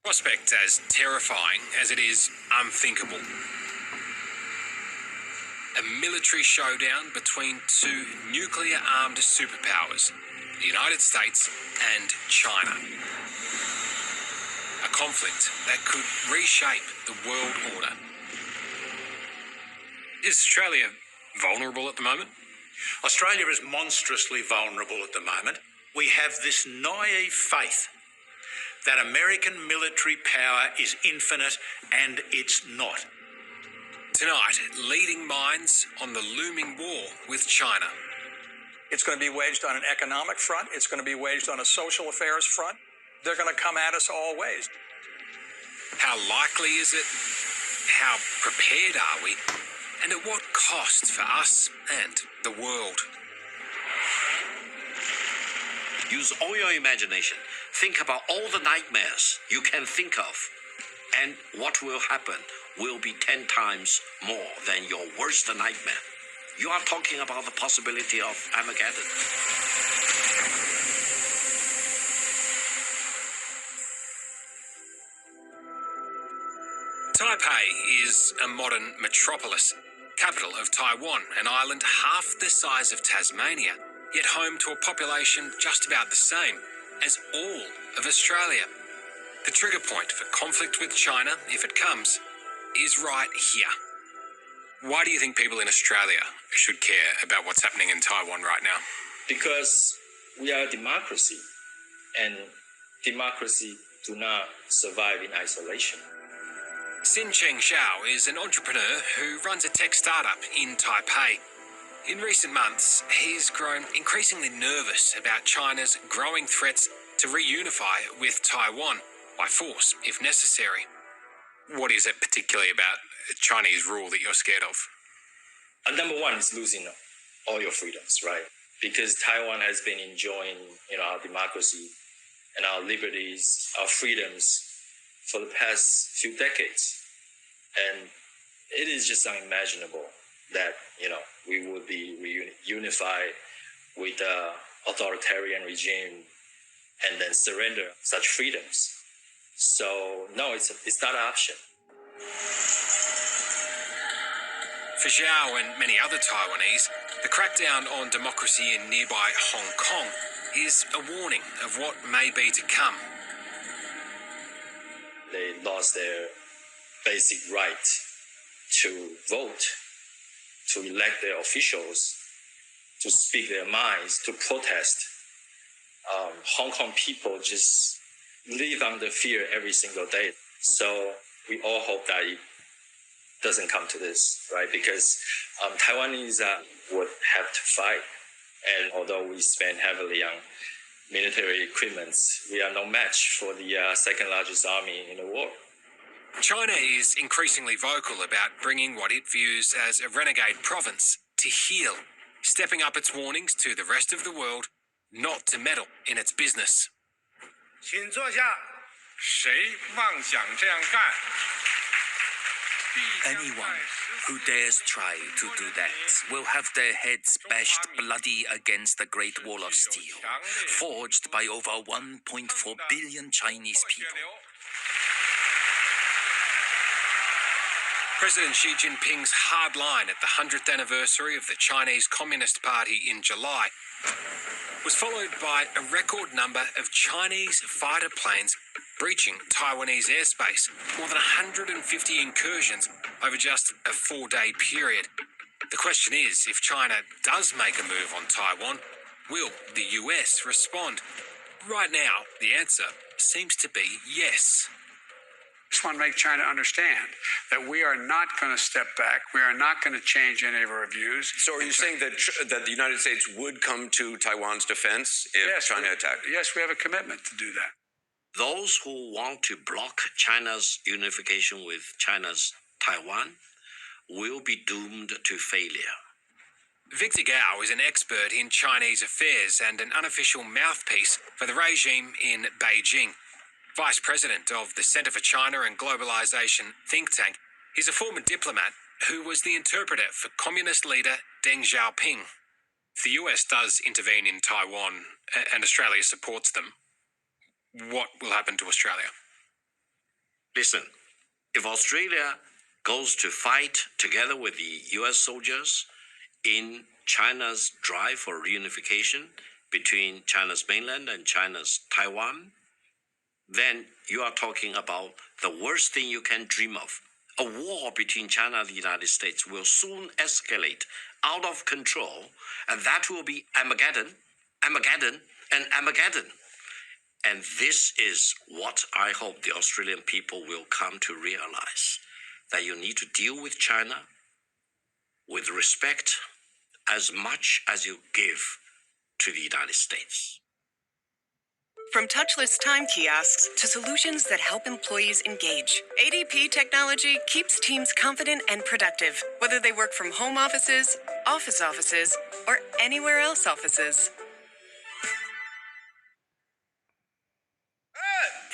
Prospect as terrifying as it is unthinkable. A military showdown between two nuclear-armed superpowers, the United States and China. A conflict that could reshape the world order. Is Australia vulnerable at the moment? Australia is monstrously vulnerable at the moment. We have this naive faith that American military power is infinite, and it's not. Tonight, leading minds on the looming war with China. It's going to be waged on an economic front. It's going to be waged on a social affairs front. They're going to come at us all ways. How likely is it? How prepared are we? And at what cost for us and the world? Use all your imagination. Think about all the nightmares you can think of. And what will happen will be 10 times more than your worst nightmare. You are talking about the possibility of Armageddon. Taipei is a modern metropolis, capital of Taiwan, an island half the size of Tasmania, yet home to a population just about the same as all of Australia. The trigger point for conflict with China, if it comes, is right here. Why do you think people in Australia should care about what's happening in Taiwan right now? Because we are a democracy, and democracy do not survive in isolation. Xin Cheng Xiao is an entrepreneur who runs a tech startup in Taipei. In recent months, he's grown increasingly nervous about China's growing threats to reunify with Taiwan, by force, if necessary. What is it particularly about Chinese rule that you're scared of? Number one is losing all your freedoms, right? Because Taiwan has been enjoying, our democracy and our liberties, our freedoms for the past few decades. And it is just unimaginable that, we would be reunified with the authoritarian regime and then surrender such freedoms. So, no, it's not an option. For Xiao and many other Taiwanese, the crackdown on democracy in nearby Hong Kong is a warning of what may be to come. They lost their basic right to vote, to elect their officials, to speak their minds, to protest. Hong Kong people just live under fear every single day. So we all hope that it doesn't come to this, right? Because Taiwanese would have to fight. And although we spend heavily on military equipment, we are no match for the second largest army in the world. China is increasingly vocal about bringing what it views as a renegade province to heel, stepping up its warnings to the rest of the world not to meddle in its business. 请坐下，谁妄想这样干？ Anyone who dares try to do that will have their heads bashed bloody against the Great Wall of Steel, forged by over 1.4 billion Chinese people. President Xi Jinping's hard line at the 100th anniversary of the Chinese Communist Party in July was followed by a record number of Chinese fighter planes breaching Taiwanese airspace, more than 150 incursions over just a 4-day period. The question is, if China does make a move on Taiwan, will the US respond? Right now, the answer seems to be yes. I just want to make China understand that we are not going to step back. We are not going to change any of our views. So are you saying that the United States would come to Taiwan's defense if China attacked? Yes, we have a commitment to do that. Those who want to block China's unification with China's Taiwan will be doomed to failure. Victor Gao is an expert in Chinese affairs and an unofficial mouthpiece for the regime in Beijing. Vice President of the Center for China and Globalization think tank, he's a former diplomat who was the interpreter for Communist leader Deng Xiaoping. If the US does intervene in Taiwan and Australia supports them, what will happen to Australia? Listen, if Australia goes to fight together with the US soldiers in China's drive for reunification between China's mainland and China's Taiwan, then you are talking about the worst thing you can dream of. A war between China and the United States will soon escalate out of control, and that will be Armageddon, Armageddon, and Armageddon. And this is what I hope the Australian people will come to realize, that you need to deal with China with respect as much as you give to the United States. From touchless time kiosks to solutions that help employees engage, ADP technology keeps teams confident and productive, whether they work from home offices, or anywhere else offices.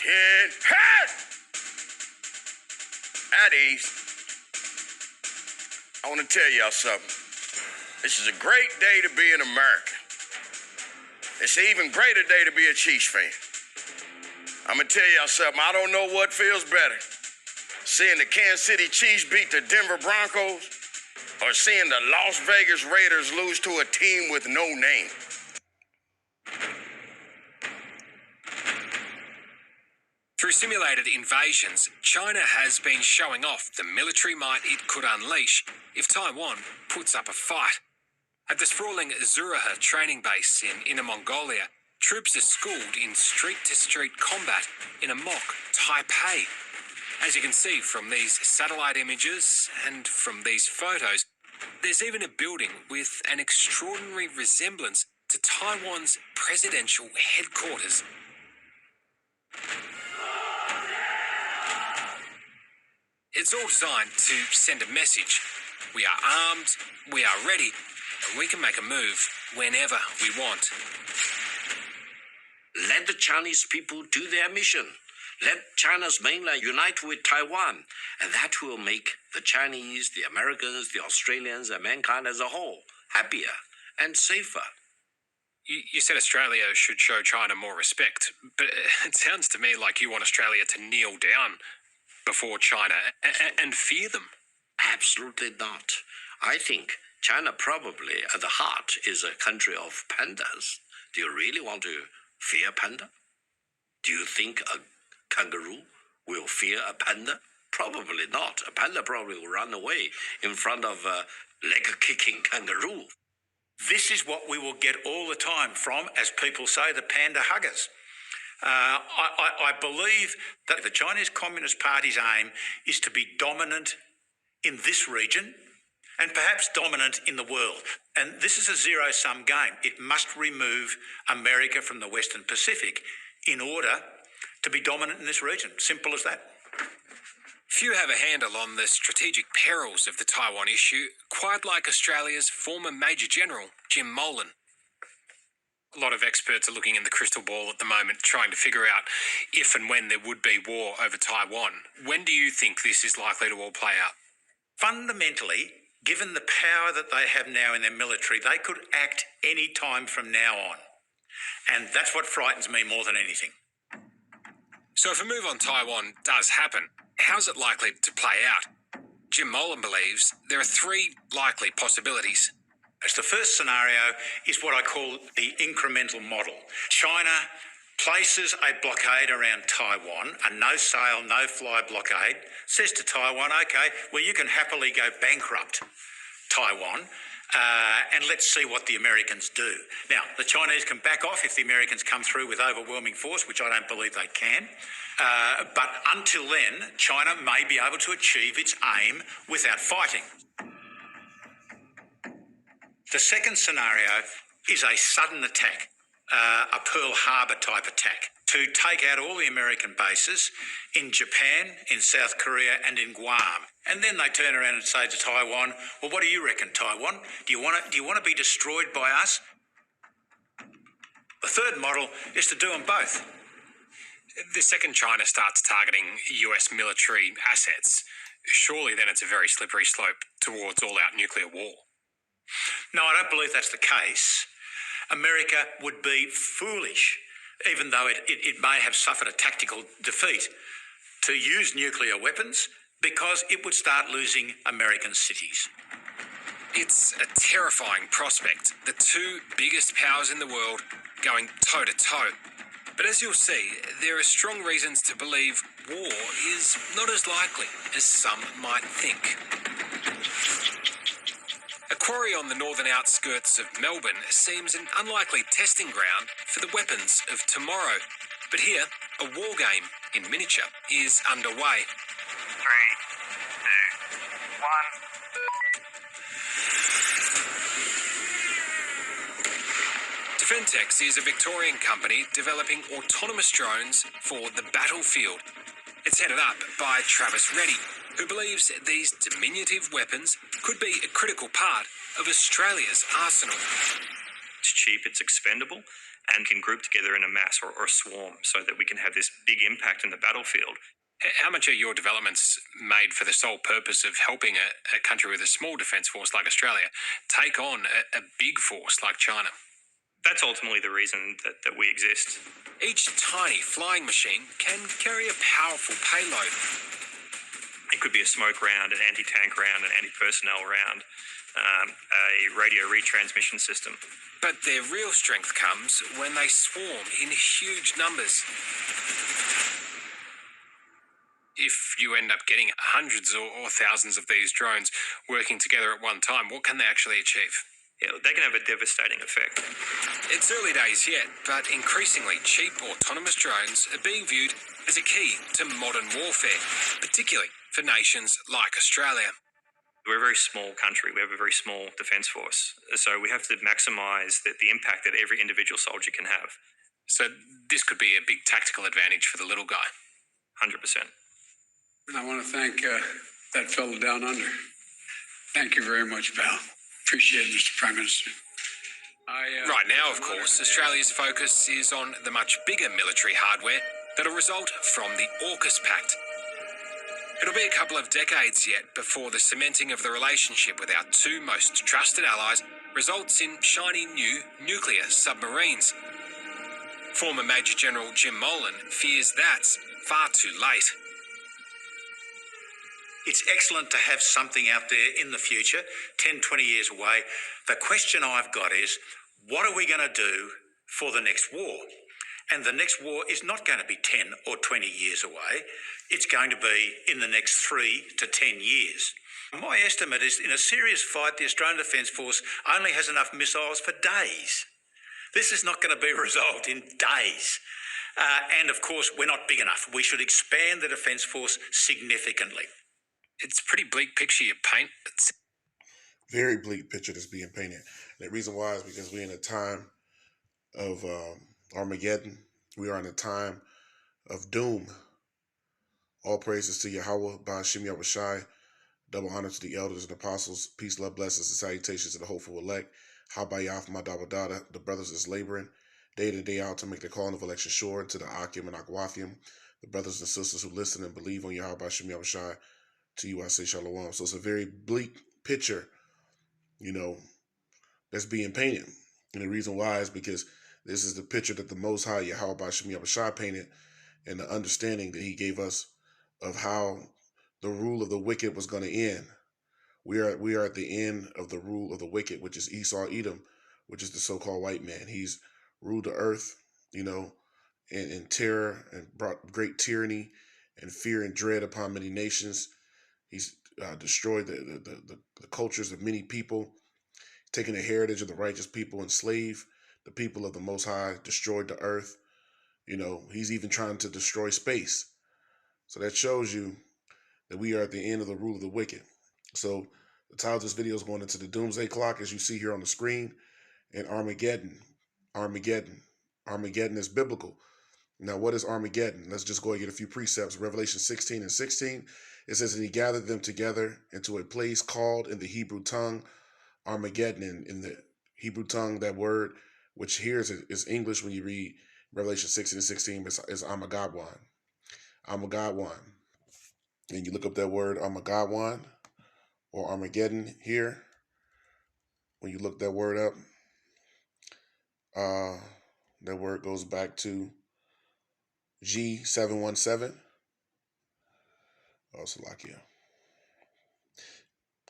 Head! At ease. I want to tell y'all something. This is a great day to be an American. It's an even greater day to be a Chiefs fan. I'm going to tell y'all something. I don't know what feels better. Seeing the Kansas City Chiefs beat the Denver Broncos or seeing the Las Vegas Raiders lose to a team with no name. Through simulated invasions, China has been showing off the military might it could unleash if Taiwan puts up a fight. At the sprawling Zuraha training base in Inner Mongolia, troops are schooled in street-to-street combat in a mock Taipei. As you can see from these satellite images and from these photos, there's even a building with an extraordinary resemblance to Taiwan's presidential headquarters. It's all designed to send a message. We are armed, we are ready, and we can make a move whenever we want. Let the Chinese people do their mission. Let China's mainland unite with Taiwan, and that will make the Chinese, the Americans, the Australians, and mankind as a whole happier and safer. You said Australia should show China more respect, but it sounds to me like you want Australia to kneel down before China and fear them. Absolutely not. I think China probably at the heart is a country of pandas. Do you really want to fear panda? Do you think a kangaroo will fear a panda? Probably not. A panda probably will run away in front of a leg-kicking kangaroo. This is what we will get all the time from, as people say, the panda huggers. I believe that the Chinese Communist Party's aim is to be dominant in this region and perhaps dominant in the world. And this is a zero-sum game. It must remove America from the Western Pacific in order to be dominant in this region. Simple as that. Few have a handle on the strategic perils of the Taiwan issue, quite like Australia's former Major General, Jim Molan. A lot of experts are looking in the crystal ball at the moment, trying to figure out if and when there would be war over Taiwan. When do you think this is likely to all play out? Fundamentally, given the power that they have now in their military, they could act any time from now on. And that's what frightens me more than anything. So if a move on Taiwan does happen, how's it likely to play out? Jim Molan believes there are three likely possibilities. As the first scenario is what I call the incremental model. China places a blockade around Taiwan, a no-sail, no-fly blockade, says to Taiwan, OK, well, you can happily go bankrupt Taiwan, and let's see what the Americans do. Now, the Chinese can back off if the Americans come through with overwhelming force, which I don't believe they can. But until then, China may be able to achieve its aim without fighting. The second scenario is a sudden attack, a Pearl Harbor type attack, to take out all the American bases in Japan, in South Korea and in Guam. And then they turn around and say to Taiwan, well, what do you reckon, Taiwan? Do you want to be destroyed by us? The third model is to do them both. The second China starts targeting US military assets, surely then it's a very slippery slope towards all-out nuclear war. No, I don't believe that's the case. America would be foolish, even though it may have suffered a tactical defeat, to use nuclear weapons because it would start losing American cities. It's a terrifying prospect, the two biggest powers in the world going toe-to-toe. But as you'll see, there are strong reasons to believe war is not as likely as some might think. A quarry on the northern outskirts of Melbourne seems an unlikely testing ground for the weapons of tomorrow. But here, a war game in miniature is underway. 3, 2, 1. Defentex is a Victorian company developing autonomous drones for the battlefield. It's headed up by Travis Reddy, who believes these diminutive weapons could be a critical part of Australia's arsenal. It's cheap, it's expendable, and can group together in a mass or a swarm so that we can have this big impact in the battlefield. How much are your developments made for the sole purpose of helping a country with a small defence force like Australia take on a big force like China? That's ultimately the reason that we exist. Each tiny flying machine can carry a powerful payload. It could be a smoke round, an anti-tank round, an anti-personnel round, a radio retransmission system. But their real strength comes when they swarm in huge numbers. If you end up getting hundreds or thousands of these drones working together at one time, what can they actually achieve? Yeah, they can have a devastating effect. It's early days yet, but increasingly cheap autonomous drones are being viewed as a key to modern warfare, particularly for nations like Australia. We're a very small country. We have a very small defence force. So we have to maximise the impact that every individual soldier can have. So this could be a big tactical advantage for the little guy. 100%. And I want to thank that fellow down under. Thank you very much, pal. Appreciate it, Mr. Prime Minister. Right now, of course, Australia's focus is on the much bigger military hardware that'll result from the AUKUS Pact. It'll be a couple of decades yet before the cementing of the relationship with our two most trusted allies results in shiny new nuclear submarines. Former Major General Jim Molan fears that's far too late. It's excellent to have something out there in the future, 10, 20 years away. The question I've got is, what are we going to do for the next war? And the next war is not going to be 10 or 20 years away. It's going to be in the next 3 to 10 years. My estimate is in a serious fight, the Australian Defence Force only has enough missiles for days. This is not going to be resolved in days. And of course, we're not big enough. We should expand the Defence Force significantly. It's a pretty bleak picture you paint. Very bleak picture that's being painted. And the reason why is because we're in a time of Armageddon. We are in a time of doom. All praises to Yahweh, Ba'ashim Yahushai. Double honor to the elders and apostles. Peace, love, blessings, and salutations to the hopeful elect. Habayaf Madabadada, the brothers is laboring day in and day out to make the calling of election sure. And to the Akim and Akwathim, the brothers and sisters who listen and believe on Yahweh, Ba'ashim Yahushai. To you I say shalom. So it's a very bleak picture, that's being painted. And the reason why is because this is the picture that the Most High Yahweh Ba'ashim Yahushai painted, and the understanding that he gave us of how the rule of the wicked was going to end. We are at the end of the rule of the wicked, which is Esau Edom, which is the so-called white man. He's ruled the earth, in terror, and brought great tyranny and fear and dread upon many nations. He's destroyed the cultures of many people, taken the heritage of the righteous people, enslaved the people of the Most High, destroyed the earth. He's even trying to destroy space. So that shows you that we are at the end of the rule of the wicked. So the title of this video is going into the Doomsday clock, as you see here on the screen, and Armageddon. Armageddon is biblical. Now, what is Armageddon? Let's just go and get a few precepts. Revelation 16:16. It says, and he gathered them together into a place called in the Hebrew tongue Armageddon. In the Hebrew tongue, that word, which here is English when you read Revelation 16:16, is Armageddon. Armageddon. And you look up that word Armageddon or Armageddon here. When you look that word up, that word goes back to G717. Slovakia.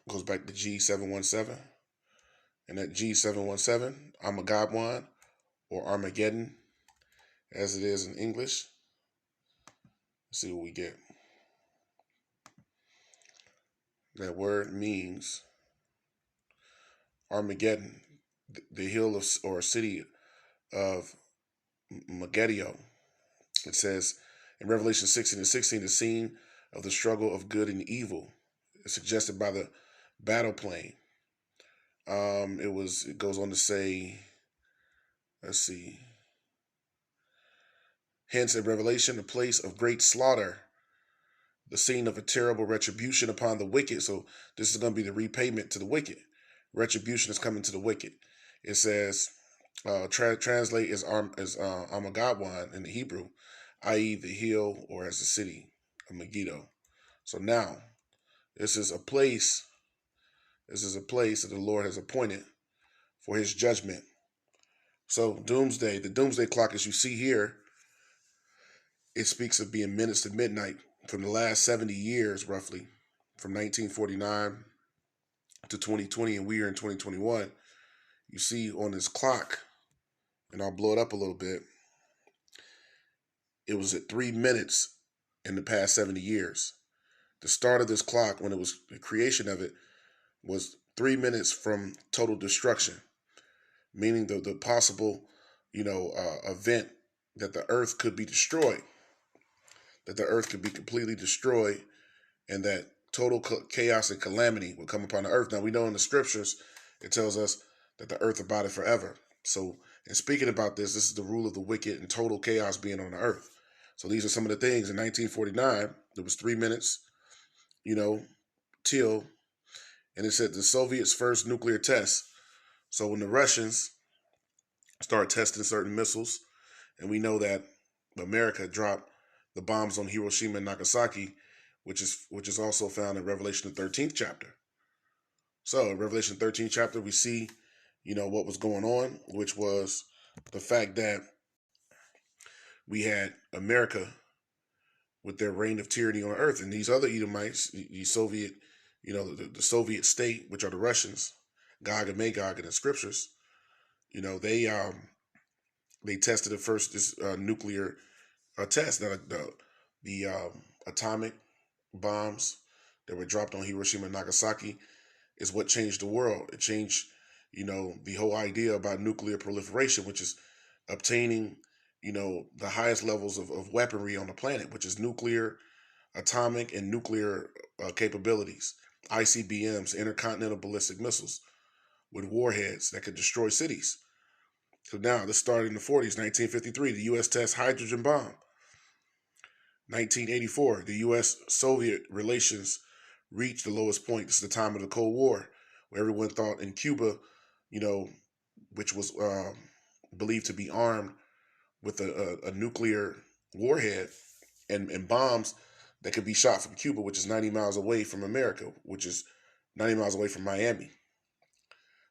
Goes back to G717. And that G717, Armageddon or Armageddon, as it is in English. Let's see what we get. That word means Armageddon, the hill of, or city of Megiddo. It says in Revelation 16:16, the scene of the struggle of good and evil. It's suggested by the battle plane. It goes on to say, let's see. Hence, in Revelation, a place of great slaughter, the scene of a terrible retribution upon the wicked. So this is going to be the repayment to the wicked. Retribution is coming to the wicked. It says, translate as Armageddon in the Hebrew, i.e. the hill or as the city of Megiddo. So now, this is a place that the Lord has appointed for his judgment. So Doomsday, the Doomsday clock, as you see here, it speaks of being minutes to midnight from the last 70 years, roughly, from 1949 to 2020, and we are in 2021. You see on this clock, and I'll blow it up a little bit, it was at 3 minutes in the past 70 years. The start of this clock, when it was the creation of it, was 3 minutes from total destruction, meaning the possible, event that the earth could be destroyed, that the earth could be completely destroyed, and that total chaos and calamity would come upon the earth. Now, we know in the scriptures, it tells us that the earth abideth forever. So, in speaking about this is the rule of the wicked and total chaos being on the earth. So these are some of the things. In 1949, there was 3 minutes, till, and it said the Soviets' first nuclear test. So when the Russians started testing certain missiles, and we know that America dropped the bombs on Hiroshima and Nagasaki, which is also found in Revelation the 13th chapter. So in Revelation 13th chapter, we see, what was going on, which was the fact that we had America with their reign of tyranny on earth, and these other Edomites, the Soviet, the Soviet state, which are the Russians, Gog and Magog in the scriptures, they tested the first nuclear test. Now, the atomic bombs that were dropped on Hiroshima and Nagasaki is what changed the world. It changed, the whole idea about nuclear proliferation, which is obtaining, the highest levels of weaponry on the planet, which is nuclear, atomic, and nuclear capabilities, ICBMs, intercontinental ballistic missiles, with warheads that could destroy cities. So now, this started in the 40s, 1953, the U.S. tests hydrogen bomb. 1984, the U.S.-Soviet relations reached the lowest point. This is the time of the Cold War, where everyone thought in Cuba, which was believed to be armed with a nuclear warhead and bombs that could be shot from Cuba, which is 90 miles away from America, which is 90 miles away from Miami.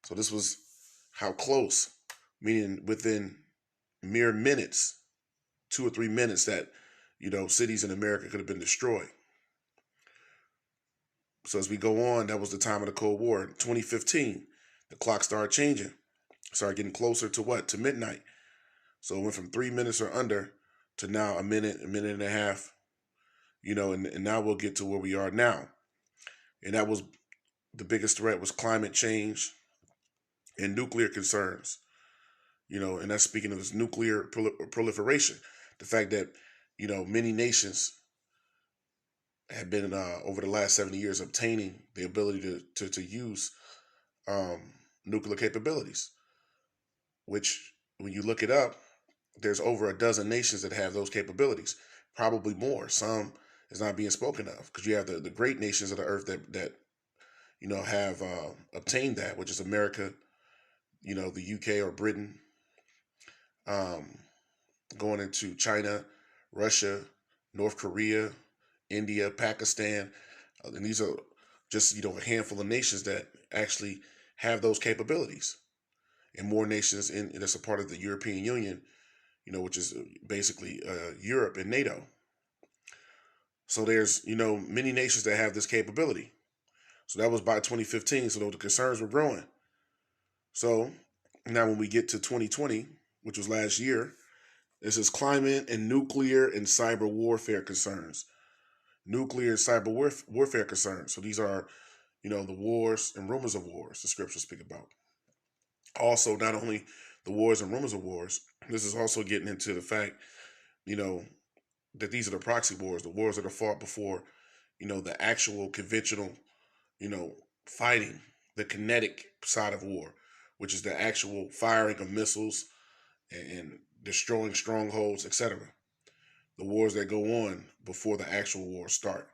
So this was how close, meaning within mere minutes, 2 or 3 minutes, that, cities in America could have been destroyed. So as we go on, that was the time of the Cold War. In 2015, the clock started changing, started getting closer to what? To midnight. So it went from 3 minutes or under to now a minute and a half, and now we'll get to where we are now. And that was the biggest threat was climate change and nuclear concerns, and that's speaking of this nuclear proliferation. The fact that, many nations have been, over the last 70 years, obtaining the ability to use nuclear capabilities, which when you look it up, there's over a dozen nations that have those capabilities, probably more. Some is not being spoken of because you have the great nations of the earth that have obtained that, which is America, the UK or Britain, going into China, Russia, North Korea, India, Pakistan, and these are just a handful of nations that actually have those capabilities, and more nations that's a part of the European Union, which is basically Europe and NATO. So there's, many nations that have this capability. So that was by 2015. So the concerns were growing. So now when we get to 2020, which was last year, this is climate and nuclear and cyber warfare concerns. Nuclear and cyber warfare concerns. So these are, the wars and rumors of wars the scriptures speak about. Also, not only the wars and rumors of wars, this is also getting into the fact, that these are the proxy wars, the wars that are fought before, the actual conventional, fighting, the kinetic side of war, which is the actual firing of missiles and destroying strongholds, etc. The wars that go on before the actual wars start.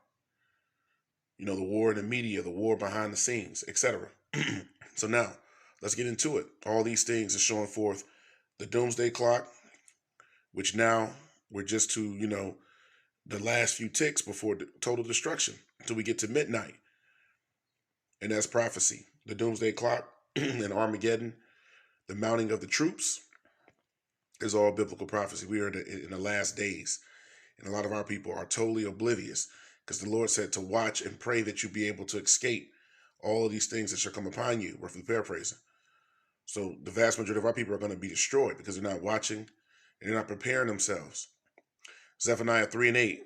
The war in the media, the war behind the scenes, etc. So now, let's get into it. All these things are showing forth the doomsday clock, which now we're just to, the last few ticks before total destruction until we get to midnight. And that's prophecy. The doomsday clock and Armageddon, the mounting of the troops, is all biblical prophecy. We are in the last days. And a lot of our people are totally oblivious because the Lord said to watch and pray that you be able to escape all of these things that shall come upon you, roughly paraphrasing. So the vast majority of our people are going to be destroyed because they're not watching and they're not preparing themselves. Zephaniah 3:8,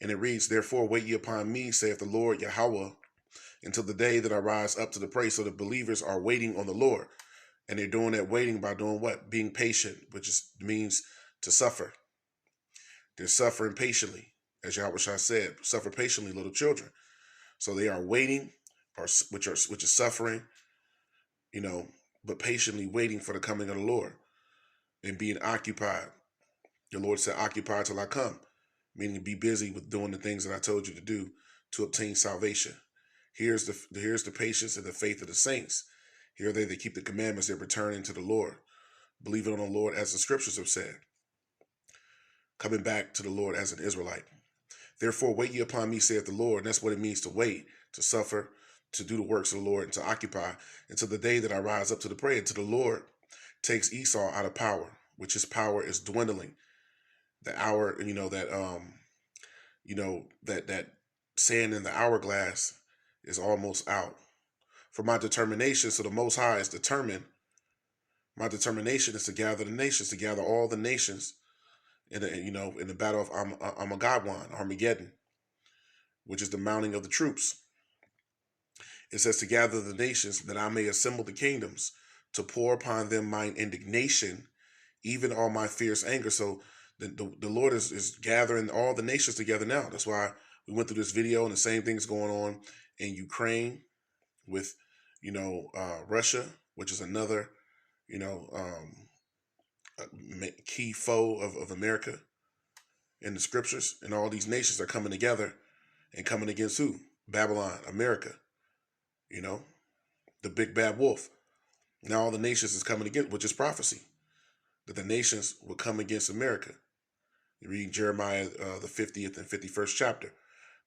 and it reads, "Therefore wait ye upon me, saith the Lord Yahweh, until the day that I rise up to the praise." So the believers are waiting on the Lord. And they're doing that waiting by doing what? Being patient, which means to suffer. They're suffering patiently, as Yahweh said, suffer patiently, little children. So they are waiting, which is suffering, but patiently waiting for the coming of the Lord and being occupied. The Lord said, "Occupy till I come," meaning be busy with doing the things that I told you to do to obtain salvation. Here's the patience and the faith of the saints. Here are they that keep the commandments, they're returning to the Lord, believing on the Lord as the scriptures have said, coming back to the Lord as an Israelite. "Therefore wait ye upon me, saith the Lord." And that's what it means to wait, to suffer, to do the works of the Lord, and to occupy until the day that I rise up to the prayer, until the Lord takes Esau out of power, which his power is dwindling. The hour, that sand in the hourglass is almost out. For my determination, so the Most High is determined. My determination is to gather the nations, to gather all the nations in the battle of Armageddon, which is the mounting of the troops. It says to gather the nations that I may assemble the kingdoms, to pour upon them mine indignation, even all my fierce anger. So the Lord is gathering all the nations together now. That's why we went through this video, and the same thing's going on in Ukraine with Russia, which is another key foe of America in the scriptures. And all these nations are coming together and coming against who? Babylon, America, the big bad wolf. Now all the nations is coming against, which is prophecy, that the nations will come against America. You read Jeremiah the 50th and 51st chapter,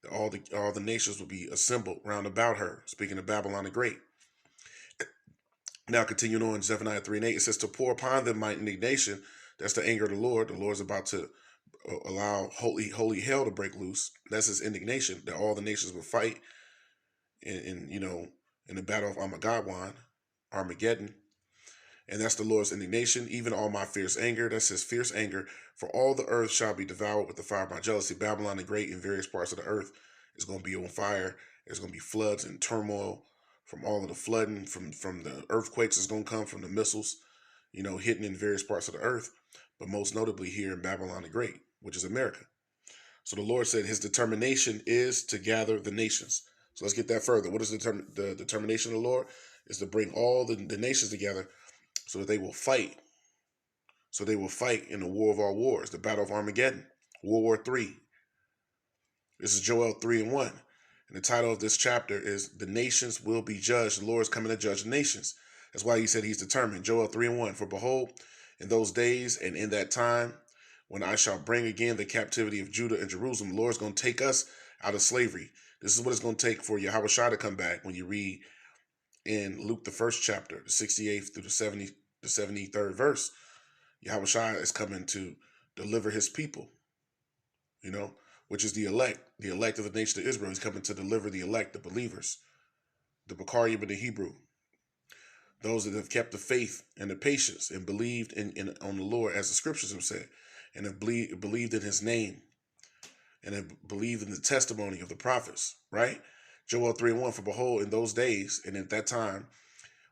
that all the nations will be assembled round about her, speaking of Babylon the Great. Now, continuing on, Zephaniah 3:8, it says, "To pour upon them my indignation." That's the anger of the Lord. The Lord's about to allow holy hell to break loose. That's his indignation, that all the nations will fight in the battle of Armageddon. And that's the Lord's indignation, even all my fierce anger. That's his fierce anger. "For all the earth shall be devoured with the fire of my jealousy." Babylon the Great in various parts of the earth is going to be on fire. There's going to be floods and turmoil from all of the flooding, from the earthquakes is going to come, from the missiles, hitting in various parts of the earth, but most notably here in Babylon the Great, which is America. So the Lord said his determination is to gather the nations. So let's get that further. What is the determination of the Lord? Is to bring all the nations together so that they will fight. So they will fight in the war of all wars, the battle of Armageddon, World War III. This is Joel 3:1. And the title of this chapter is "The Nations Will Be Judged." The Lord is coming to judge the nations. That's why he said he's determined. Joel 3:1. "For behold, in those days and in that time, when I shall bring again the captivity of Judah and Jerusalem," the Lord's going to take us out of slavery. This is what it's going to take for Yahweh Shai to come back. When you read in Luke, the 1st chapter, the 68th through the 73rd verse, Yahweh Shai is coming to deliver his people, which is the elect of the nation of Israel. He's coming to deliver the elect, the believers, the Bakarim in the Hebrew, those that have kept the faith and the patience and believed on the Lord, as the scriptures have said, and have believed in his name, and have believed in the testimony of the prophets, right? Joel 3:1, for behold, in those days and at that time,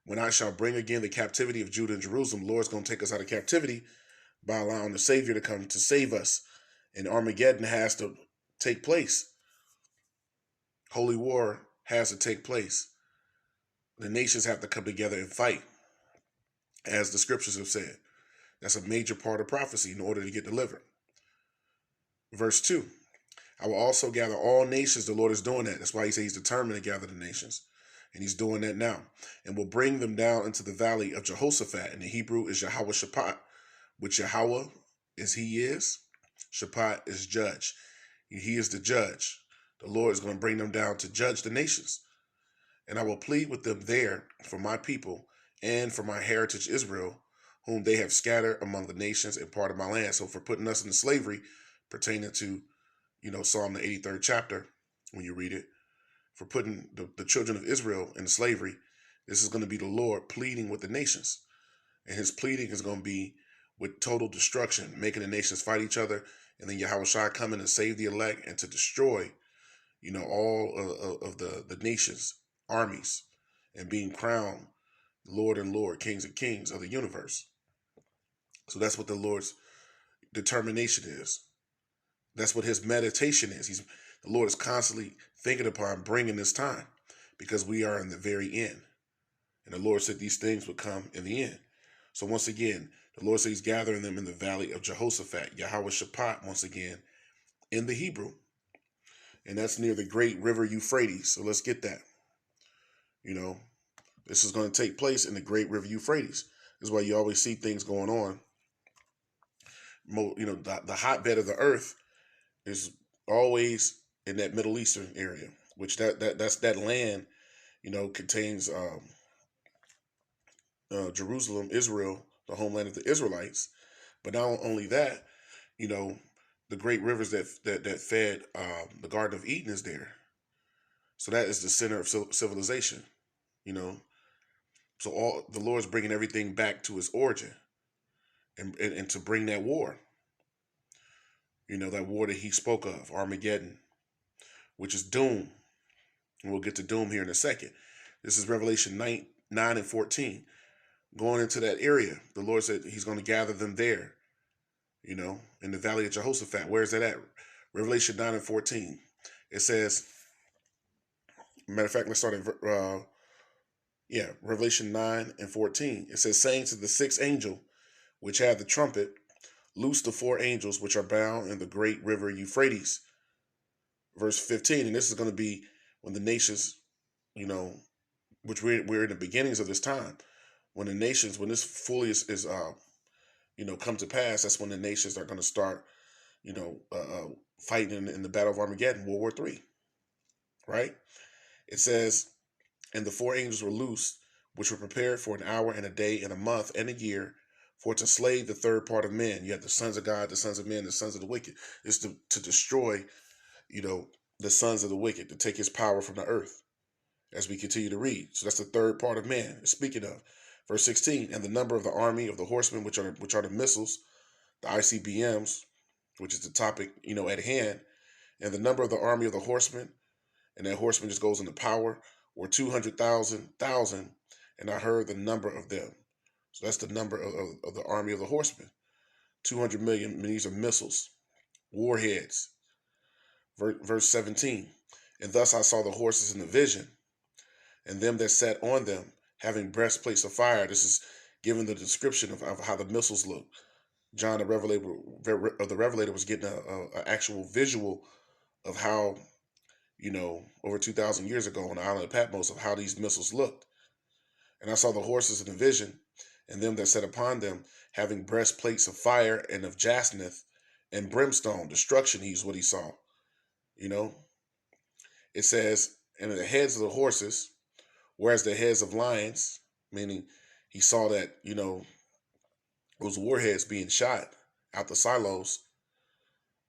when I shall bring again the captivity of Judah and Jerusalem, the Lord's going to take us out of captivity by allowing the Savior to come to save us. And Armageddon has to take place. Holy war has to take place. The nations have to come together and fight, as the scriptures have said. That's a major part of prophecy in order to get delivered. Verse 2, I will also gather all nations. The Lord is doing that. That's why he says he's determined to gather the nations. And he's doing that now. And will bring them down into the valley of Jehoshaphat. And the Hebrew is Yahweh Shaphat, which Yahweh is he is. Shaphat is judge. He is the judge. The Lord is going to bring them down to judge the nations. And I will plead with them there for my people and for my heritage Israel, whom they have scattered among the nations and part of my land. So for putting us into slavery, pertaining to, Psalm the 83rd chapter, when you read it, for putting the children of Israel into slavery, this is going to be the Lord pleading with the nations. And his pleading is going to be with total destruction, making the nations fight each other, and then Yahweh Shai coming to save the elect and to destroy, all of the nations, armies, and being crowned Lord and Lord, kings and kings of the universe. So that's what the Lord's determination is. That's what his meditation is. The Lord is constantly thinking upon bringing this time, because we are in the very end. And the Lord said these things would come in the end. So once again, the Lord said he's gathering them in the valley of Jehoshaphat, Yahweh Shaphat, once again, in the Hebrew. And that's near the great river Euphrates. So let's get that. This is going to take place in the great river Euphrates. This is why you always see things going on. The hotbed of the earth is always in that Middle Eastern area, which that's that land, contains Jerusalem, Israel, the homeland of the Israelites. But not only that, the great rivers that fed the Garden of Eden is there. So that is the center of civilization, So all the Lord's bringing everything back to its origin, and to bring that war. That war that he spoke of, Armageddon, which is doom. And we'll get to doom here in a second. This is Revelation 9 and 14. Going into that area, the Lord said he's going to gather them there, in the valley of Jehoshaphat. Where is that at? Revelation 9 and 14. It says, matter of fact, let's start at Revelation 9 and 14. It says, saying to the sixth angel, which had the trumpet, loose the four angels which are bound in the great river Euphrates. Verse 15, and this is going to be when the nations, which we're in the beginnings of this time, when the nations, when this fully is come to pass, that's when the nations are going to start, fighting in the Battle of Armageddon, World War III, right? It says, and the four angels were loosed, which were prepared for an hour and a day and a month and a year, for to slay the third part of men. You have the sons of God, the sons of men, the sons of the wicked. It's to destroy, the sons of the wicked, to take his power from the earth, as we continue to read. So that's the third part of man. Speaking of, verse 16, and the number of the army of the horsemen, which are the missiles, the ICBMs, which is the topic, at hand, and the number of the army of the horsemen, and that horseman just goes into power, were 200,000, and I heard the number of them. So that's the number of the army of the horsemen. 200 million, these are missiles, warheads. Verse 17, and thus I saw the horses in the vision, and them that sat on them, having breastplates of fire. This is given the description of how the missiles look. John the Revelator was getting an actual visual of how, over 2,000 years ago on the island of Patmos, of how these missiles looked. And I saw the horses in the vision, and them that sat upon them, having breastplates of fire and of jacinth and brimstone. Destruction, he's what he saw. It says, and the heads of the horses, whereas the heads of lions, meaning he saw that, those warheads being shot out the silos,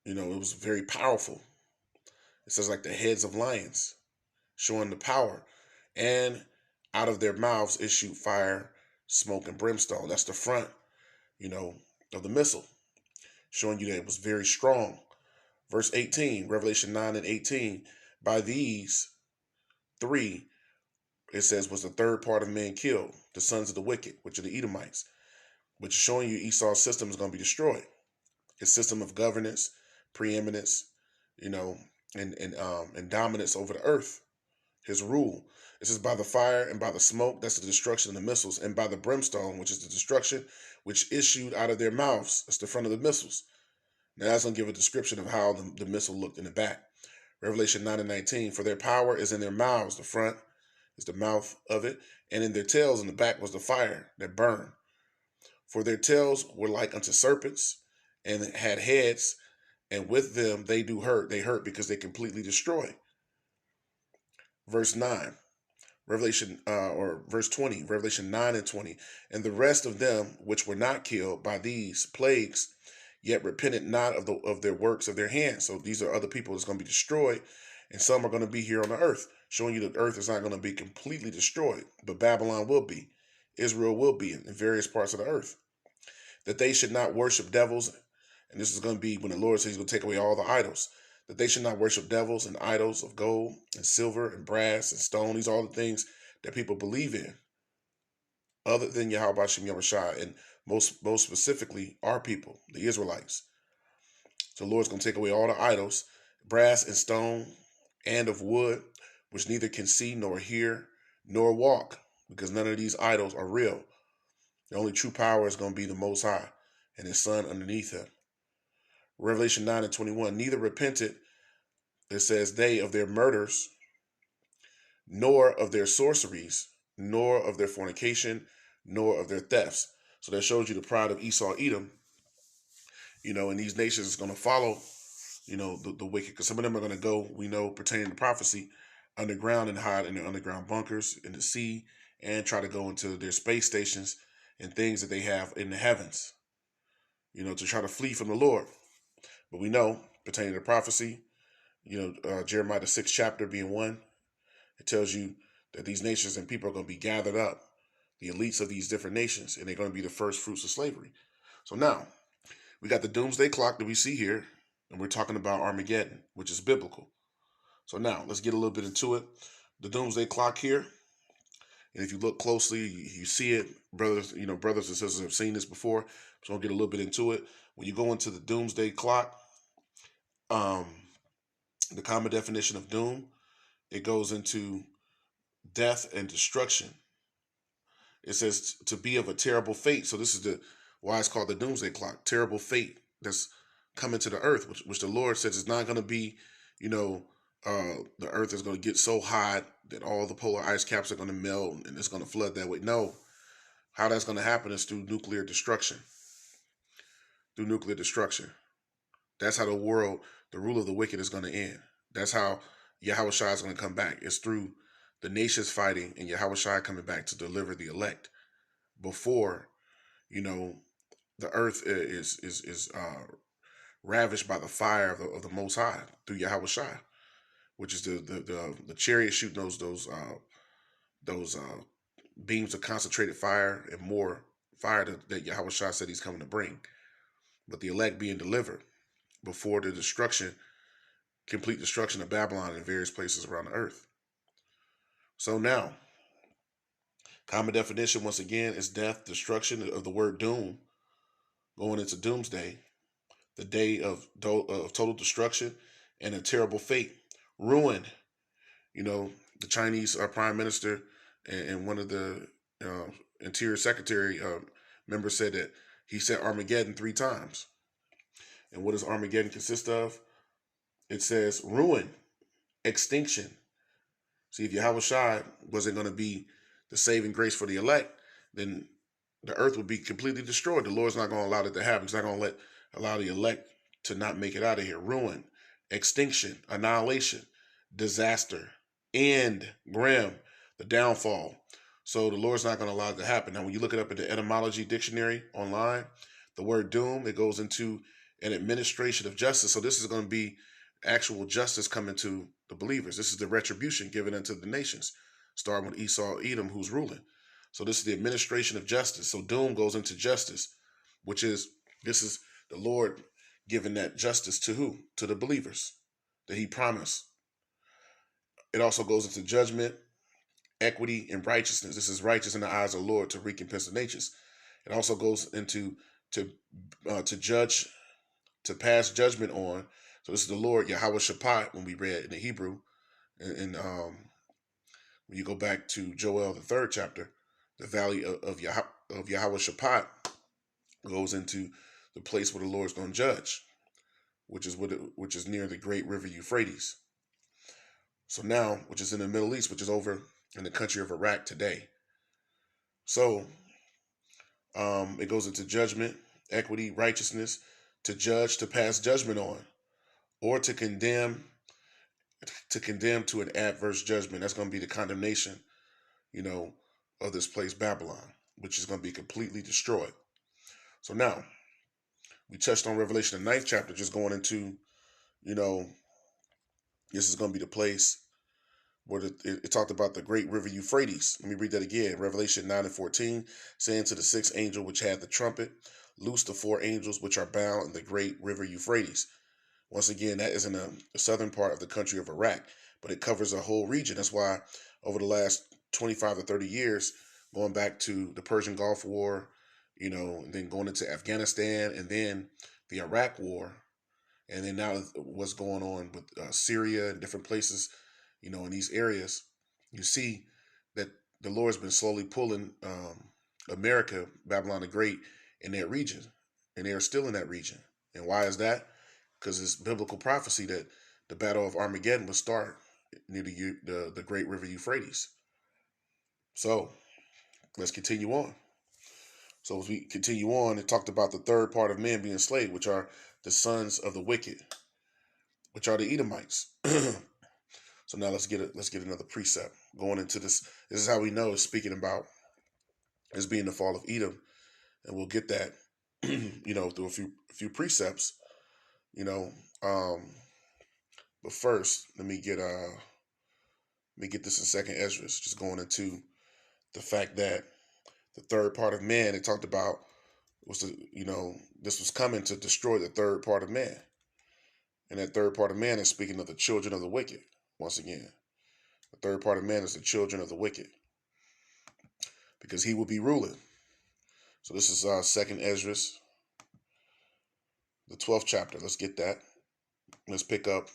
it was very powerful. It says like the heads of lions, showing the power. And out of their mouths issue fire, smoke, and brimstone. That's the front, of the missile, showing you that it was very strong. Verse 18, Revelation 9 and 18, by these three, it says, was the third part of men killed, the sons of the wicked, which are the Edomites, which is showing you Esau's system is going to be destroyed. His system of governance, preeminence, and dominance over the earth, his rule. It says by the fire and by the smoke, that's the destruction of the missiles, and by the brimstone, which is the destruction which issued out of their mouths. That's the front of the missiles. Now that's going to give a description of how the missile looked in the back. Revelation 9 and 19, for their power is in their mouths. The front is the mouth of it, and in their tails in the back was the fire that burned. For their tails were like unto serpents, and had heads, and with them they do hurt. They hurt because they completely destroy. Verse 9, verse 20, Revelation 9 and 20, and the rest of them which were not killed by these plagues, yet repented not of their works of their hands. So these are other people that's going to be destroyed, and some are going to be here on the earth, showing you that the earth is not going to be completely destroyed, but Babylon will be. Israel will be in various parts of the earth. That they should not worship devils, and this is going to be when the Lord says he's going to take away all the idols, that they should not worship devils and idols of gold and silver and brass and stone. These are all the things that people believe in, other than Yahweh Shem Yahushua, and most specifically our people, the Israelites. So the Lord's going to take away all the idols, brass and stone, and of wood, which neither can see nor hear nor walk, because none of these idols are real. The only true power is going to be the Most High and his Son underneath him. Revelation 9 and 21, neither repented, it says, they of their murders, nor of their sorceries, nor of their fornication, nor of their thefts. So that shows you the pride of Esau, Edom, and these nations is going to follow, the wicked, because some of them are going to go, we know, pertaining to prophecy, underground and hide in their underground bunkers in the sea, and try to go into their space stations and things that they have in the heavens, to try to flee from the Lord. But we know, pertaining to prophecy, Jeremiah the 6th chapter being one, it tells you that these nations and people are going to be gathered up, the elites of these different nations, and they're going to be the first fruits of slavery. So now, we got the doomsday clock that we see here, and we're talking about Armageddon, which is biblical. So now, let's get a little bit into it. The doomsday clock here, and if you look closely, you see it. Brothers and sisters have seen this before, so I'll get a little bit into it. When you go into the doomsday clock, the common definition of doom, it goes into death and destruction. It says to be of a terrible fate. So this is why it's called the doomsday clock. Terrible fate that's coming to the earth, which the Lord says is not going to be, the earth is going to get so hot that all the polar ice caps are going to melt and it's going to flood that way. No. How that's going to happen is through nuclear destruction. Through nuclear destruction. That's how the rule of the wicked is going to end. That's how Yahushua is going to come back. It's through the nations fighting and Yahushua coming back to deliver the elect before, the earth is ravished by the fire of the Most High through Yahushua, which is the chariot shooting those beams of concentrated fire and more fire that Yahushua said he's coming to bring. But the elect being delivered before the complete destruction of Babylon in various places around the earth. So now, common definition once again is death, destruction of the word doom, going into doomsday, the day of total destruction and a terrible fate, ruin. The Chinese prime minister and one of the interior secretary members said that he said Armageddon 3 times. And what does Armageddon consist of? It says ruin, extinction. See, if Yahushua wasn't going to be the saving grace for the elect, then the earth would be completely destroyed. The Lord's not going to allow that to happen. He's not going to allow the elect to not make it out of here. Ruin, extinction, annihilation, disaster, end, grim, the downfall. So the Lord's not going to allow it to happen. Now, when you look it up in the etymology dictionary online, the word doom, it goes into an administration of justice. So this is going to be actual justice coming to the believers. This is the retribution given unto the nations, starting with Esau, Edom, who's ruling. So this is the administration of justice. So doom goes into justice, which is, this is the Lord giving that justice to who? To the believers that he promised. It also goes into judgment, equity, and righteousness. This is righteous in the eyes of the Lord to recompense the nations. It also goes into to judge, to pass judgment on. So this is the Lord Yahweh Shaphat, when we read in the Hebrew, and when you go back to Joel the 3rd chapter, the valley of Yahweh Shaphat goes into the place where the Lord's going to judge, which is near the great river Euphrates. So now, which is in the Middle East, which is over in the country of Iraq today. So it goes into judgment, equity, righteousness, to judge, to pass judgment on, or to condemn to an adverse judgment. That's going to be the condemnation, of this place, Babylon, which is going to be completely destroyed. So now, we touched on Revelation the 9th chapter, just going into, this is going to be the place where it talked about the great river Euphrates. Let me read that again. Revelation 9:14, saying to the sixth angel which had the trumpet, loose the 4 angels which are bound in the great river Euphrates. Once again, that is in the southern part of the country of Iraq, but it covers a whole region. That's why over the last 25 to 30 years, going back to the Persian Gulf War, and then going into Afghanistan, and then the Iraq War, and then now what's going on with Syria and different places, in these areas, you see that the Lord's been slowly pulling America, Babylon the Great, in that region, and they are still in that region. And why is that? Because it's biblical prophecy that the Battle of Armageddon would start near the great river Euphrates. So let's continue on. So as we continue on, it talked about the third part of men being enslaved, which are the sons of the wicked, which are the Edomites. So now let's get another precept going into this. This is how we know it's speaking about as being the fall of Edom, and we'll get that, through a few precepts, But first, let me get this in Second Ezra. Just going into the fact that the third part of man it talked about was this was coming to destroy the third part of man, and that third part of man is speaking of the children of the wicked. Once again, the third part of man is the children of the wicked, because he will be ruling. So this is Second Ezra, the 12th chapter. Let's get that. Let's pick up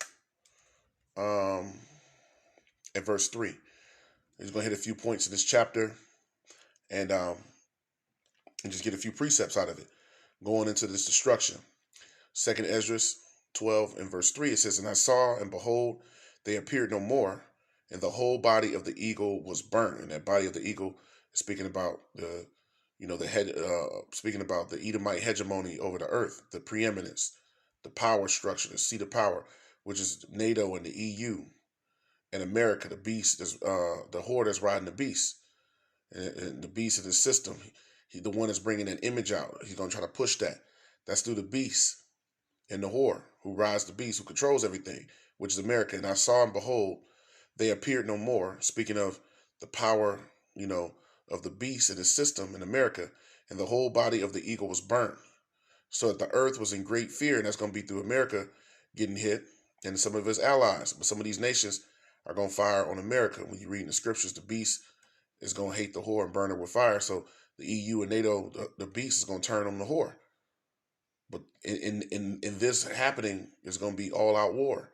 at verse 3. He's going to hit a few points in this chapter, and just get a few precepts out of it, going into this destruction. Second Ezra 12 and verse 3, it says, and I saw, and behold, they appeared no more, and the whole body of the eagle was burnt. And that body of the eagle is speaking about the head, speaking about the Edomite hegemony over the earth, the preeminence, the power structure, the seat of power, which is NATO and the EU and America, the beast, the whore that's riding the beast, and the beast of the system. He the one that's bringing that image out. He's going to try to push that. That's through the beast and the whore who rides the beast, who controls everything, which is America. And I saw, and behold, they appeared no more. Speaking of the power, of the beast and his system in America, and the whole body of the eagle was burnt, so that the earth was in great fear. And that's going to be through America getting hit, and some of his allies. But some of these nations are going to fire on America. When you read in the scriptures, the beast is going to hate the whore and burn her with fire. So the EU and NATO, the beast is going to turn on the whore. But in this happening, is going to be all out war,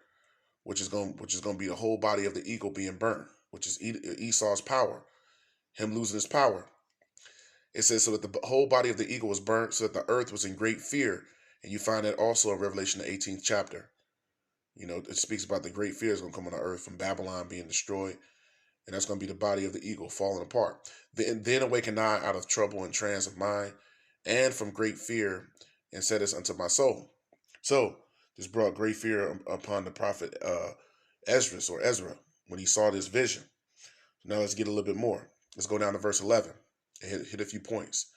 which is going to be the whole body of the eagle being burnt, which is Esau's power, him losing his power. It says, so that the whole body of the eagle was burnt, so that the earth was in great fear. And you find that also in Revelation the 18th chapter. It speaks about the great fear is going to come on the earth from Babylon being destroyed. And that's going to be the body of the eagle falling apart. Then awakened I out of trouble and trance of mind, and from great fear, and said this unto my soul. So this brought great fear upon the prophet Ezra when he saw this vision. Now let's get a little bit more. Let's go down to verse 11 and hit a few points.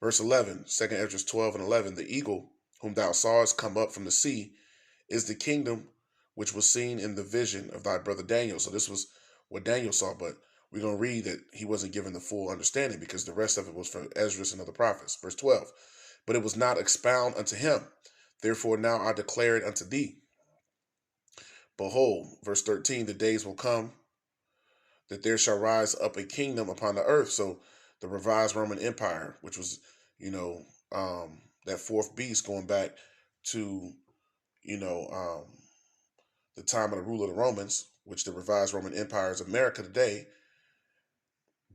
Verse 11, 2 Ezra 12 and 11, the eagle whom thou sawest come up from the sea is the kingdom which was seen in the vision of thy brother Daniel. So this was what Daniel saw, but we're going to read that he wasn't given the full understanding because the rest of it was from Ezra and other prophets. Verse 12, but it was not expound unto him. Therefore now I declare it unto thee. Behold, verse 13, the days will come that there shall rise up a kingdom upon the earth. So the revised Roman Empire, which was, that fourth beast going back to, the time of the rule of the Romans, which the revised Roman Empire is America today.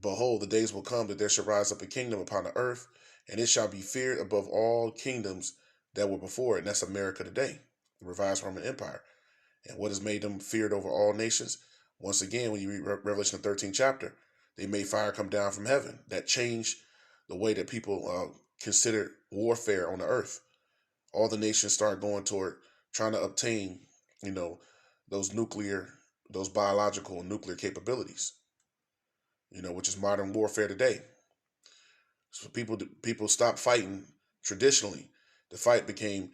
Behold, the days will come that there shall rise up a kingdom upon the earth, and it shall be feared above all kingdoms that were before it. And that's America today, the revised Roman Empire. And what has made them feared over all nations? Once again, when you read Revelation the 13th chapter, they made fire come down from heaven. That changed the way that people considered warfare on the earth. All the nations started going toward trying to obtain, those biological and nuclear capabilities, which is modern warfare today. So people stopped fighting traditionally. The fight became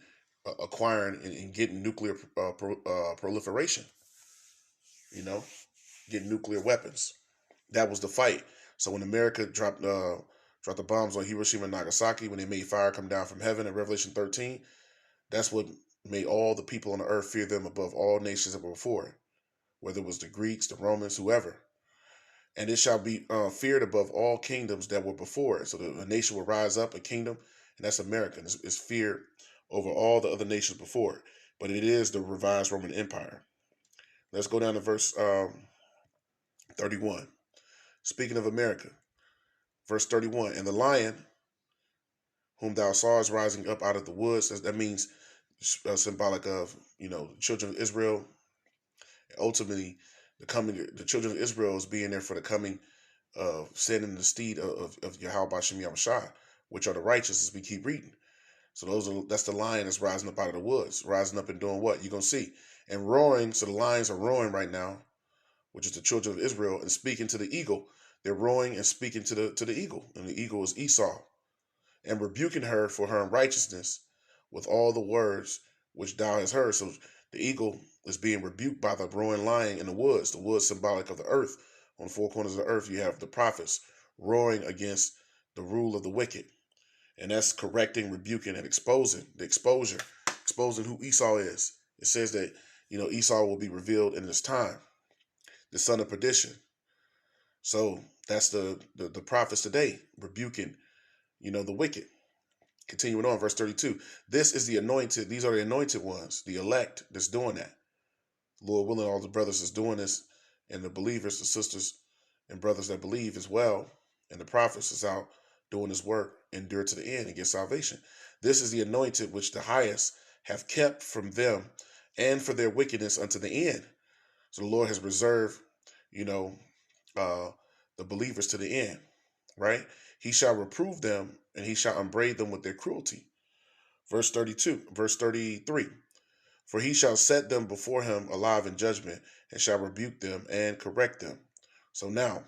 acquiring and getting nuclear proliferation, getting nuclear weapons. That was the fight. So when America dropped the bombs on Hiroshima and Nagasaki, when they made fire come down from heaven in Revelation 13, that's what made all the people on the earth fear them above all nations that were before it, whether it was the Greeks, the Romans, whoever. And it shall be feared above all kingdoms that were before it. So a nation will rise up, a kingdom, and that's America. It's feared over all the other nations before it. But it is the revised Roman Empire. Let's go down to verse 31. Speaking of America, verse 31, and the lion whom thou sawest rising up out of the woods, that means symbolic of, the children of Israel. Ultimately, the children of Israel is being there for the coming of sin and the steed of Yahweh Bashem Yahushua, which are the righteous, as we keep reading. So that's the lion that's rising up out of the woods, rising up and doing what? You're going to see. And roaring, so the lions are roaring right now, which is the children of Israel, and speaking to the eagle. They're roaring and speaking to the eagle, and the eagle is Esau, and rebuking her for her unrighteousness with all the words which thou hast heard. So the eagle is being rebuked by the roaring lion in the woods symbolic of the earth. On the four corners of the earth, you have the prophets roaring against the rule of the wicked. And that's correcting, rebuking, and exposing who Esau is. It says that, Esau will be revealed in this time, the son of perdition. So that's the prophets today, rebuking, the wicked. Continuing on, verse 32. This is the anointed, these are the anointed ones, the elect that's doing that. Lord willing, all the brothers is doing this, and the believers, the sisters and brothers that believe as well, and the prophets is out doing this work, endure to the end and get salvation. This is the anointed which the highest have kept from them and for their wickedness unto the end. So the Lord has reserved, the believers to the end, right? He shall reprove them and he shall upbraid them with their cruelty. Verse 33. For he shall set them before him alive in judgment and shall rebuke them and correct them. So now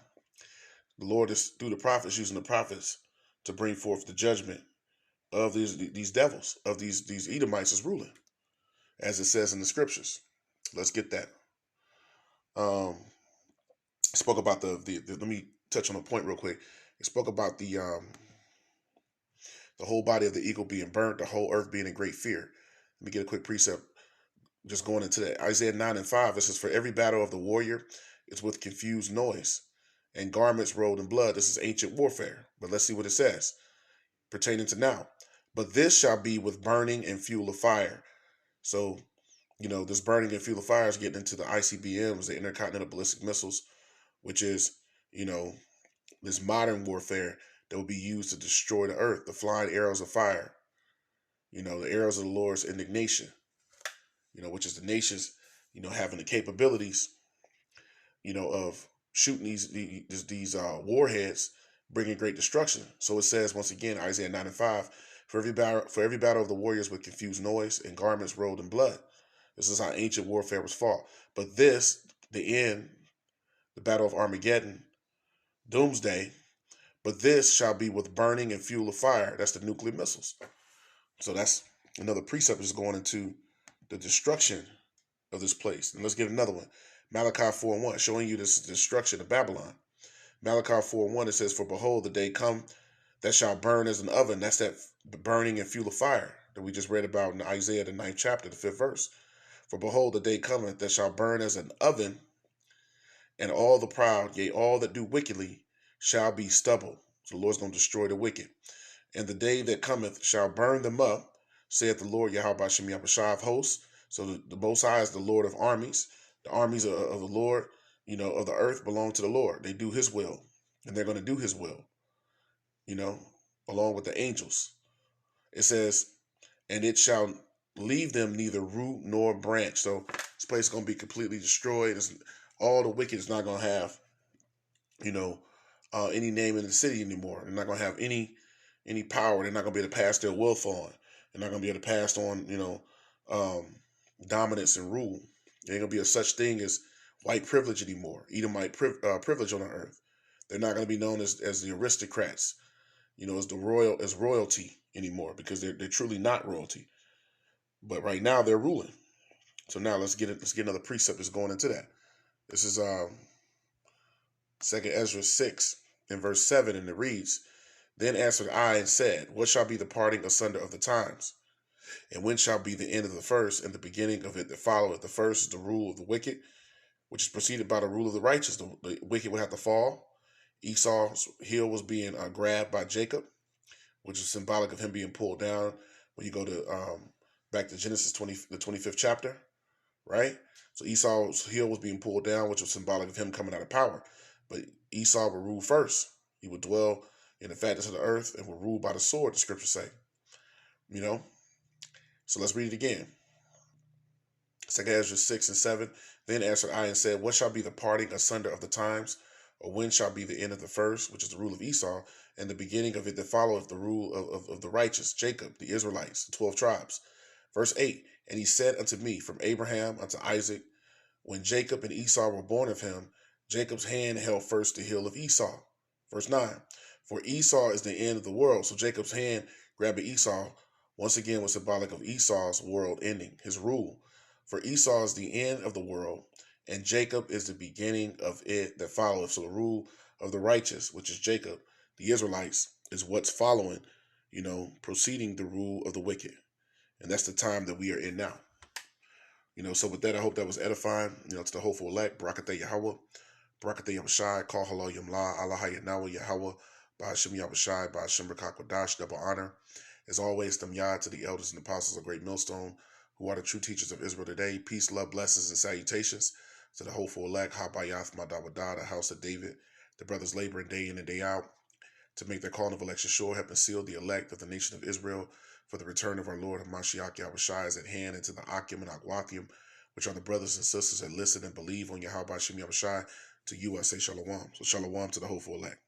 the Lord is through the prophets, using the prophets to bring forth the judgment of these devils, of these Edomites is ruling, as it says in the scriptures. Let's get that. Spoke about the let me touch on a point real quick. It spoke about the whole body of the eagle being burnt, the whole earth being in great fear. Let me get a quick precept. Just going into that. Isaiah 9:5, it says, for every battle of the warrior is with confused noise and garments rolled in blood. This is ancient warfare. But let's see what it says pertaining to now. But this shall be with burning and fuel of fire. So, this burning and fuel of fire is getting into the ICBMs, the intercontinental ballistic missiles, which is, this modern warfare that will be used to destroy the earth, the flying arrows of fire, the arrows of the Lord's indignation, which is the nations, having the capabilities, of shooting these warheads, bringing great destruction. So it says once again, Isaiah 9:5, for every battle of the warriors with confused noise and garments rolled in blood. This is how ancient warfare was fought. But this, the end, the battle of Armageddon, Doomsday, but this shall be with burning and fuel of fire. That's the nuclear missiles. So that's another precept is going into the destruction of this place. And let's get another one. Malachi 4:1, showing you this destruction of Babylon. Malachi 4:1, it says, "For behold, the day come that shall burn as an oven." That's that burning and fuel of fire that we just read about in Isaiah, the 9th chapter, the 5th verse. "For behold, the day cometh that shall burn as an oven, and all the proud, yea, all that do wickedly, shall be stubble." So the Lord's going to destroy the wicked. "And the day that cometh shall burn them up, saith the Lord Yahweh Shem Yahushua of hosts." So the Most High is the Lord of armies. The armies of the Lord, of the earth belong to the Lord. They do his will, and they're going to do his will, along with the angels. It says, "And it shall leave them neither root nor branch." So this place is going to be completely destroyed. All the wicked is not going to have, any name in the city anymore. They're not going to have any power. They're not going to be able to pass their wealth on. They're not going to be able to pass on, dominance and rule. There ain't going to be a such thing as white privilege anymore. Edomite privilege on the earth. They're not going to be known as the aristocrats, as royalty anymore, because they're truly not royalty. But right now they're ruling. So now let's get another precept that's going into that. This is 2 Ezra 6 in verse 7, and it reads, "Then answered I and said, What shall be the parting asunder of the times? And when shall be the end of the first, and the beginning of it that followeth? The first is the rule of the wicked, which is preceded by the rule of the righteous." The wicked would have to fall. Esau's heel was being grabbed by Jacob, which is symbolic of him being pulled down. When you go to back to Genesis 20, the 25th chapter, right? So Esau's heel was being pulled down, which was symbolic of him coming out of power. But Esau would rule first. He would dwell in the fatness of the earth and would rule by the sword, the scriptures say. So let's read it again. 2 Ezra 6 and 7. "Then answered I and said, What shall be the parting asunder of the times? Or when shall be the end of the first, which is the rule of Esau, and the beginning of it that followeth, the rule of the righteous, Jacob, the Israelites, the 12 tribes? Verse 8, "And he said unto me, From Abraham unto Isaac, when Jacob and Esau were born of him, Jacob's hand held first the heel of Esau." Verse 9, "For Esau is the end of the world." So Jacob's hand grabbing Esau once again was symbolic of Esau's world ending, his rule. "For Esau is the end of the world, and Jacob is the beginning of it that followeth." So the rule of the righteous, which is Jacob, the Israelites, is what's following, preceding the rule of the wicked. And that's the time that we are in now. So with that, I hope that was edifying, to the hopeful elect. Barakatah Yahweh, Barakatah Yahushai, Kal Halal Yamla, Allah Hayanawa Yahweh, Ba'ashem Yahushai, Ba'ashem Rakakwadash, double honor. As always, them Yah to the elders and apostles of Great Millstone, who are the true teachers of Israel today. Peace, love, blessings, and salutations to the hopeful elect, Habayath Madawadah, the house of David, the brothers laboring day in and day out to make their calling of election sure, help and seal the elect of the nation of Israel, for the return of our Lord Hamashiach Yahushua is at hand, into the Akim and Agwathium, which are the brothers and sisters that listen and believe on Yahweh Shem Yahushua. To you I say shalom. So shalom to the hopeful elect.